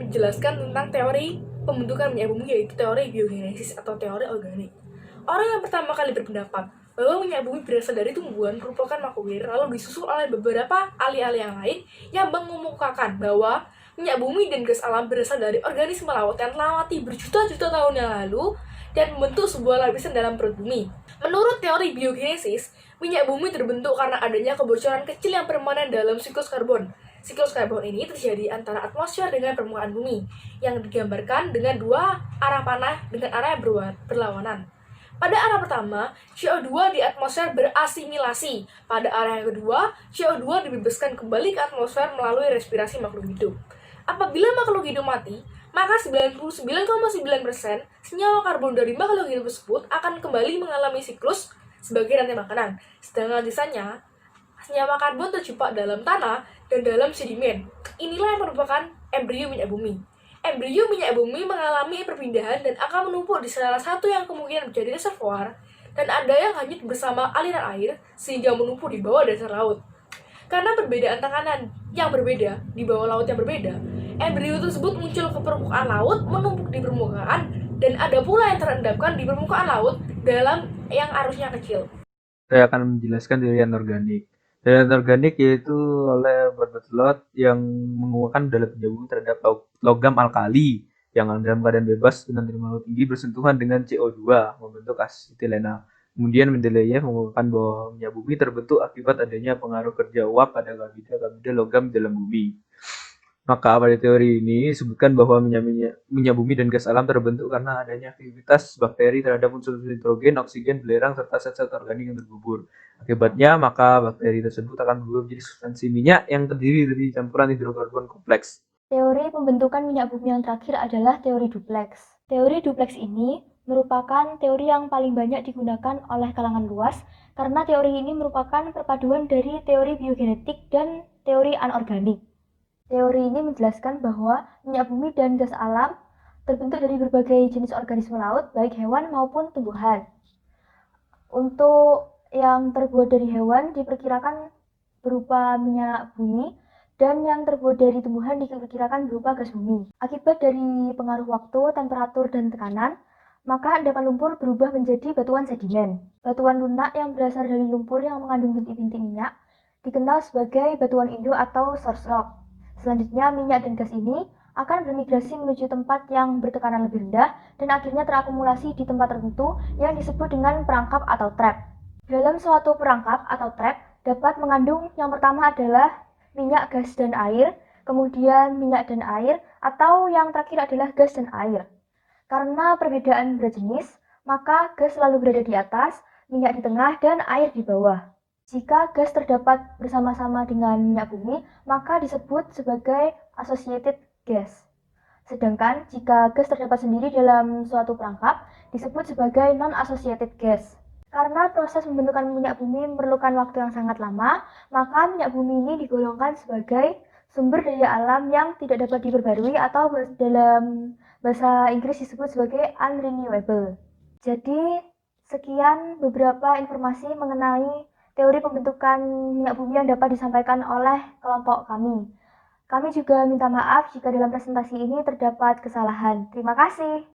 menjelaskan tentang teori pembentukan minyak bumi, yaitu teori biogenesis atau teori organik. Orang yang pertama kali berpendapat bahwa minyak bumi berasal dari tumbuhan merupakan Macuir, lalu disusul oleh beberapa ahli-ahli yang lain yang mengemukakan bahwa minyak bumi dan gas alam berasal dari organisme laut yang telah mati berjuta-juta tahun yang lalu dan membentuk sebuah lapisan dalam perut bumi. Menurut teori biogenesis, minyak bumi terbentuk karena adanya kebocoran kecil yang permanen dalam siklus karbon. Siklus karbon ini terjadi antara atmosfer dengan permukaan bumi, yang digambarkan dengan dua arah panah dengan arah yang berlawanan. Pada arah pertama, CO2 di atmosfer berasimilasi. Pada arah yang kedua, CO2 dibebaskan kembali ke atmosfer melalui respirasi makhluk hidup. Apabila makhluk hidup mati, maka 99,9% senyawa karbon dari makhluk hidup tersebut akan kembali mengalami siklus sebagai rantai makanan. Sedangkan sisanya, senyawa karbon terjebak dalam tanah dan dalam sedimen. Inilah yang merupakan embrio minyak bumi. Embrio minyak bumi mengalami perpindahan dan akan menumpuk di salah satu yang kemungkinan menjadi reservoir, dan ada yang hanyut bersama aliran air sehingga menumpuk di bawah dasar laut. Karena perbedaan tekanan yang berbeda di bawah laut yang berbeda, embrio tersebut muncul ke permukaan laut, menumpuk di permukaan, dan ada pula yang terendapkan di permukaan laut dalam yang arusnya kecil. Saya akan menjelaskan teori anorganik. Teori anorganik yaitu oleh Barbatlot yang menguatkan dalam minyak bumi terhadap logam alkali yang dalam keadaan bebas dengan terima tinggi bersentuhan dengan CO2 membentuk asetilena. Kemudian Mendeleev menguatkan bahwa minyak bumi terbentuk akibat adanya pengaruh kerja uap pada kabida logam dalam bumi. Maka pada teori ini disebutkan bahwa minyak bumi dan gas alam terbentuk karena adanya aktivitas bakteri terhadap unsur nitrogen, oksigen, belerang, serta zat-zat organik yang tergubur. Akibatnya, maka bakteri tersebut akan berubah menjadi substansi minyak yang terdiri dari campuran hidrokarbon kompleks. Teori pembentukan minyak bumi yang terakhir adalah teori dupleks. Teori dupleks ini merupakan teori yang paling banyak digunakan oleh kalangan luas karena teori ini merupakan perpaduan dari teori biogenetik dan teori anorganik. Teori ini menjelaskan bahwa minyak bumi dan gas alam terbentuk dari berbagai jenis organisme laut, baik hewan maupun tumbuhan. Untuk yang terbuat dari hewan diperkirakan berupa minyak bumi, dan yang terbuat dari tumbuhan diperkirakan berupa gas bumi. Akibat dari pengaruh waktu, temperatur, dan tekanan, maka endapan lumpur berubah menjadi batuan sedimen. Batuan lunak yang berasal dari lumpur yang mengandung bintik-bintik minyak dikenal sebagai batuan Indo atau source rock. Selanjutnya, minyak dan gas ini akan bermigrasi menuju tempat yang bertekanan lebih rendah dan akhirnya terakumulasi di tempat tertentu yang disebut dengan perangkap atau trap. Dalam suatu perangkap atau trap dapat mengandung yang pertama adalah minyak, gas, dan air, kemudian minyak dan air, atau yang terakhir adalah gas dan air. Karena perbedaan berat jenis, maka gas selalu berada di atas, minyak di tengah, dan air di bawah. Jika gas terdapat bersama-sama dengan minyak bumi, maka disebut sebagai associated gas. Sedangkan jika gas terdapat sendiri dalam suatu perangkap, disebut sebagai non-associated gas. Karena proses pembentukan minyak bumi memerlukan waktu yang sangat lama, maka minyak bumi ini digolongkan sebagai sumber daya alam yang tidak dapat diperbarui atau dalam bahasa Inggris disebut sebagai unrenewable. Jadi, sekian beberapa informasi mengenai teori pembentukan minyak bumi yang dapat disampaikan oleh kelompok kami. Kami juga minta maaf jika dalam presentasi ini terdapat kesalahan. Terima kasih.